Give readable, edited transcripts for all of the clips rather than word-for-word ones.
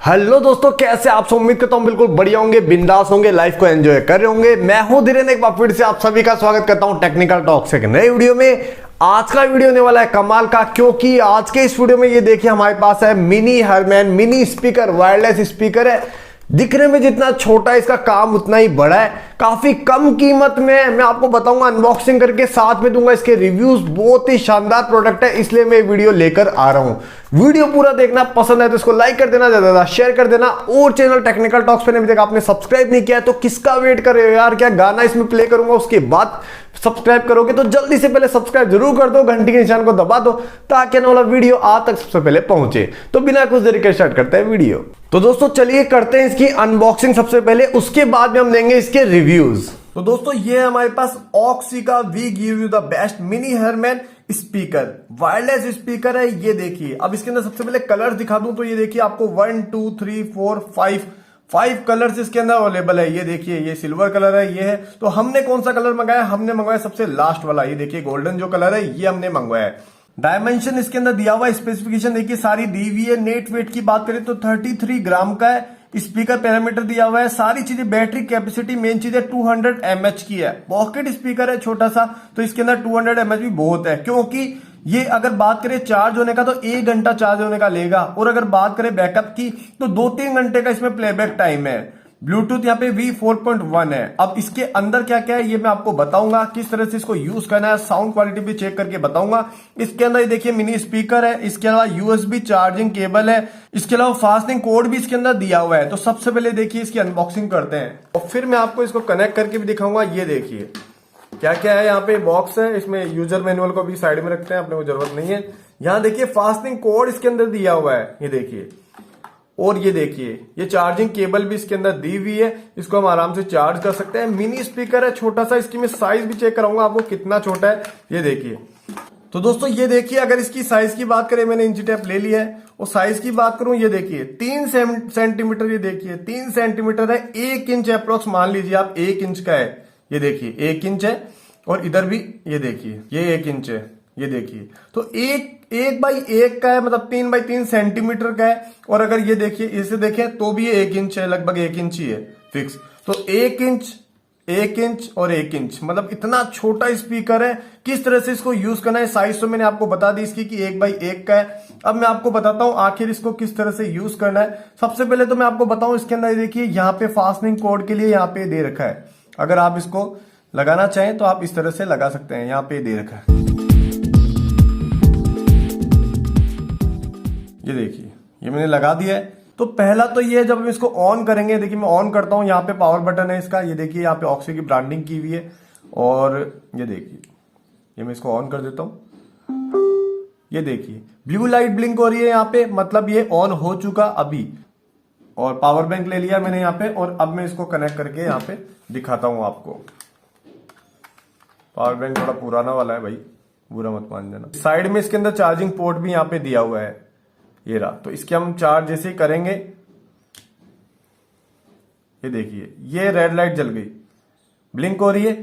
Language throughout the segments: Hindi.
हेलो दोस्तों, कैसे आप सब? उम्मीद करता हूं बिल्कुल बढ़िया होंगे, बिंदास होंगे, लाइफ को एंजॉय कर रहे होंगे। मैं हूं धीरेन्द्र, एक बार फिर से आप सभी का स्वागत करता हूं टेक्निकल टॉक से नए वीडियो में। आज का वीडियो होने वाला है कमाल का, क्योंकि आज के इस वीडियो में ये देखिए हमारे पास है mini Harman mini speaker, wireless speaker है। दिखने में जितना छोटा है, इसका काम उतना ही बड़ा है। काफी कम कीमत में मैं आपको बताऊंगा, अनबॉक्सिंग करके साथ में दूंगा इसके रिव्यूज। बहुत ही शानदार प्रोडक्ट है, इसलिए मैं वीडियो लेकर आ रहा हूं। वीडियो पूरा देखना, पसंद है तो इसको लाइक कर देना, ज्यादा शेयर कर देना। और चैनल टेक्निकल टॉक्स पे अभी तक आपने सब्सक्राइब नहीं किया है तो किसका वेट कर रहे हो यार? क्या गाना इसमें प्ले करूंगा उसके बाद सब्सक्राइब करोगे? तो जल्दी से पहले सब्सक्राइब जरूर कर दो, घंटी के निशान को दबा दो ताकि आने वाला वीडियो आप तक सबसे पहले पहुंचे। तो बिना कुछ देरी के स्टार्ट करते हैं वीडियो। तो दोस्तों चलिए करते हैं इसकी अनबॉक्सिंग सबसे पहले, उसके बाद में हम देंगे इसके रिव्यूज। तो दोस्तों ये हमारे पास ऑक्सी का we give you the best mini Harman speaker, wireless speaker है। ये देखिए, अब इसके अंदर सबसे पहले कलर दिखा दूं तो ये देखिए आपको 1 2 3 4 5 कलर्स इसके अंदर अवेलेबल है। ये देखिए, ये सिल्वर कलर है, ये है। तो हमने कौन सा कलर मंगाया? हमने मंगवाया सबसे लास्ट वाला, ये देखिए गोल्डन जो कलर है, ये हमने मंगवाया है। डायमेंशन इसके अंदर दिया हुआ है, स्पेसिफिकेशन देखिए सारी दी हुई है। नेट वेट की बात करें तो 33 ग्राम का है। स्पीकर पैरामीटर दिया हुआ है, सारी चीजें। बैटरी कैपेसिटी मेन चीज है 200 mAh की है। पॉकेट स्पीकर है छोटा सा, तो इसके अंदर 200 mAh भी बहुत है, क्योंकि ये अगर बात करें चार्ज होने का तो 1 घंटा चार्ज होने का लेगा, और अगर बात करें बैकअप की तो 2-3 घंटे का इसमें प्लेबैक टाइम है। ब्लूटूथ यहाँ पे V4.1 है। अब इसके अंदर क्या क्या है ये मैं आपको बताऊंगा, किस तरह से इसको यूज करना है, साउंड क्वालिटी भी चेक करके बताऊंगा। इसके अंदर ये देखिए मिनी स्पीकर है, इसके अलावा USB चार्जिंग केबल है, इसके अलावा फास्टिंग कोड भी इसके अंदर दिया हुआ है। तो सबसे पहले देखिए इसकी अनबॉक्सिंग करते हैं और फिर मैं आपको इसको कनेक्ट करके भी दिखाऊंगा। ये देखिए क्या क्या है, यहाँ पे बॉक्स है, इसमें यूजर मैनुअल को भी साइड में रखते हैं, अपने को जरूरत नहीं है। यहाँ देखिए फास्टिंग कोड इसके अंदर दिया हुआ है, ये देखिए। और ये देखिए ये चार्जिंग केबल भी इसके अंदर दी हुई है, इसको हम आराम से चार्ज कर सकते हैं। मिनी स्पीकर है छोटा सा, इसकी मैं साइज भी चेक कराऊंगा आपको कितना छोटा है, ये देखिए। तो दोस्तों ये देखिए, अगर इसकी साइज की बात करें, मैंने इंची टेप ले लिया है, और साइज की बात करूं ये देखिए 3 सेंटीमीटर, ये देखिए 3 सेंटीमीटर है। 1 इंच अप्रोक्स मान लीजिए आप, 1 इंच का है, ये देखिए 1 इंच है। और इधर भी ये देखिए ये 1 इंच है, ये देखिए। तो 1 बाई 1 का है, मतलब 3 बाई 3 सेंटीमीटर का है। और अगर ये देखिए इसे देखें तो भी ये 1 इंच है, लगभग 1 इंच ही है फिक्स। तो 1 इंच, 1 इंच और 1 इंच, मतलब इतना छोटा स्पीकर है। किस तरह से इसको यूज करना है, साइज तो मैंने आपको बता दी इसकी कि 1 बाई 1 का है। अब मैं आपको बताता हूं आखिर इसको किस तरह से यूज करना है। सबसे पहले तो मैं आपको बताऊं, इसके अंदर देखिए यहाँ पे फास्टनिंग कोड के लिए यहाँ पे दे रखा है। अगर आप इसको लगाना चाहें तो आप इस तरह से लगा सकते हैं, यहाँ पे दे रखा है। ये देखिए ये मैंने लगा दिया है। तो पहला तो ये, जब हम इसको ऑन करेंगे, देखिए मैं ऑन करता हूं, यहाँ पे पावर बटन है इसका, ये देखिए यहाँ पे ऑक्सी की ब्रांडिंग की हुई है। और ये देखिए ये मैं इसको ऑन कर देता हूं, ये देखिए ब्लू लाइट ब्लिंक हो रही है यहाँ पे, मतलब ये ऑन हो चुका अभी। और पावर बैंक ले लिया मैंने यहाँ पे, और अब मैं इसको कनेक्ट करके यहाँ पे दिखाता हूं आपको। पावर बैंक थोड़ा पुराना वाला है भाई, बुरा मत मान जाना। साइड में इसके अंदर चार्जिंग पोर्ट भी यहाँ पे दिया हुआ है, ये रहा। तो इसके हम चार्ज जैसे ही करेंगे, ये देखिए ये रेड लाइट जल गई, ब्लिंक हो रही है।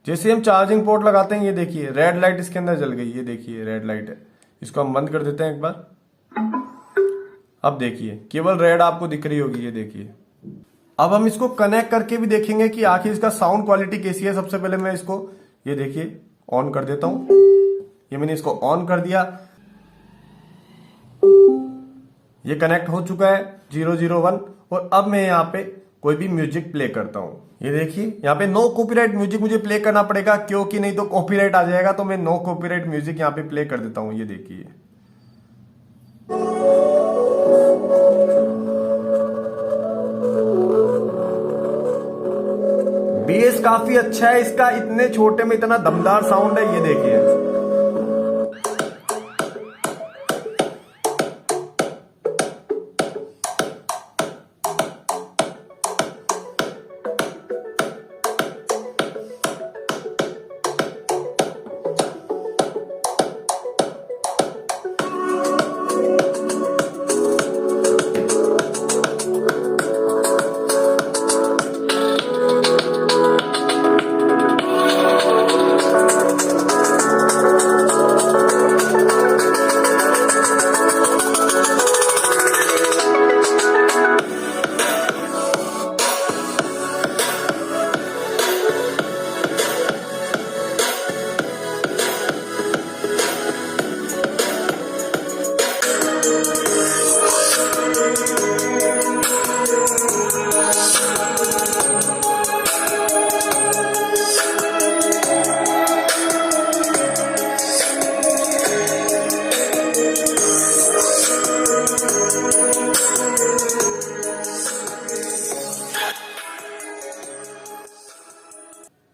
जैसे हम चार्जिंग पोर्ट लगाते हैं, ये देखिए रेड लाइट इसके अंदर जल गई, ये देखिए रेड लाइट है। इसको हम बंद कर देते हैं एक बार। अब देखिए केवल रेड आपको दिख रही होगी, ये देखिए। अब हम इसको कनेक्ट करके भी देखेंगे कि आखिर इसका साउंड क्वालिटी कैसी है। सबसे पहले मैं इसको ये देखिए ऑन कर देता हूं, ये मैंने इसको ऑन कर दिया, ये कनेक्ट हो चुका है 001। और अब मैं यहाँ पे कोई भी म्यूजिक प्ले करता हूं, ये देखिए यहाँ पे नो कॉपीराइट म्यूजिक मुझे प्ले करना पड़ेगा, क्योंकि नहीं तो कॉपीराइट आ जाएगा। तो मैं नो कॉपीराइट म्यूजिक यहाँ पे प्ले कर देता हूं, ये देखिए। बेस काफी अच्छा है इसका, इतने छोटे में इतना दमदार साउंड है, ये देखिए।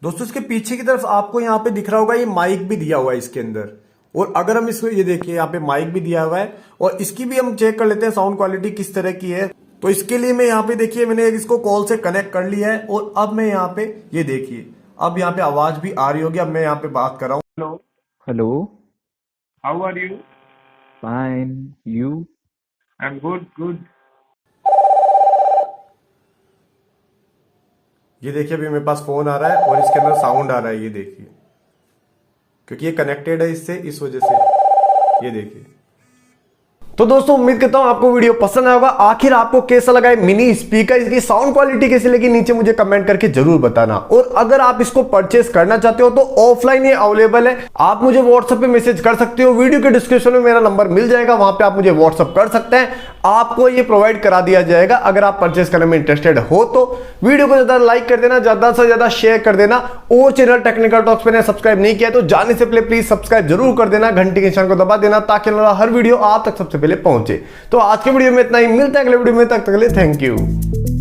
दोस्तों इसके पीछे की तरफ आपको यहाँ पे दिख रहा होगा, ये माइक भी दिया हुआ है इसके अंदर। और अगर हम इसको ये देखिए, यहाँ पे माइक भी दिया हुआ है और इसकी भी हम चेक कर लेते हैं साउंड क्वालिटी किस तरह की है। तो इसके लिए मैं यहाँ पे देखिए, मैंने इसको कॉल से कनेक्ट कर लिया है और अब मैं यहाँ पे ये देखिए, अब यहाँ पे आवाज भी आ रही होगी। अब मैं यहाँ पे बात कर रहा हूँ। Hello, Hello, how are you? fine. You? I'm good, good. ये देखिए अभी मेरे पास फोन आ रहा है और इसके अंदर साउंड आ रहा है, ये देखिए, क्योंकि ये कनेक्टेड है इससे, इस वजह से। ये देखिए। तो दोस्तों उम्मीद करता हूं आपको वीडियो पसंद आया होगा। आखिर आपको कैसा लगा है मिनी स्पीकर, इसकी साउंड क्वालिटी कैसी लगी नीचे मुझे कमेंट करके जरूर बताना। और अगर आप इसको परचेस करना चाहते हो तो ऑफलाइन ये अवेलेबल है, आप मुझे व्हाट्सएप पे मैसेज कर सकते हो। वीडियो के डिस्क्रिप्शन में मेरा नंबर मिल जाएगा, वहां पे आप मुझे व्हाट्सएप कर सकते हैं, आपको ये प्रोवाइड करा दिया जाएगा। अगर आप परचेस करने में इंटरेस्टेड हो तो वीडियो को ज्यादा लाइक कर देना, ज्यादा से ज्यादा शेयर कर देना। और चैनल टेक्निकल टॉक्स पे सब्सक्राइब नहीं किया तो जाने से पहले प्लीज सब्सक्राइब जरूर कर देना, घंटी के निशान को दबा देना, ताकि हर वीडियो आप तक सबसे पहले पहुंचे। तो आज के वीडियो में इतना ही, मिलता है अगले वीडियो में, तक के लिए थैंक यू।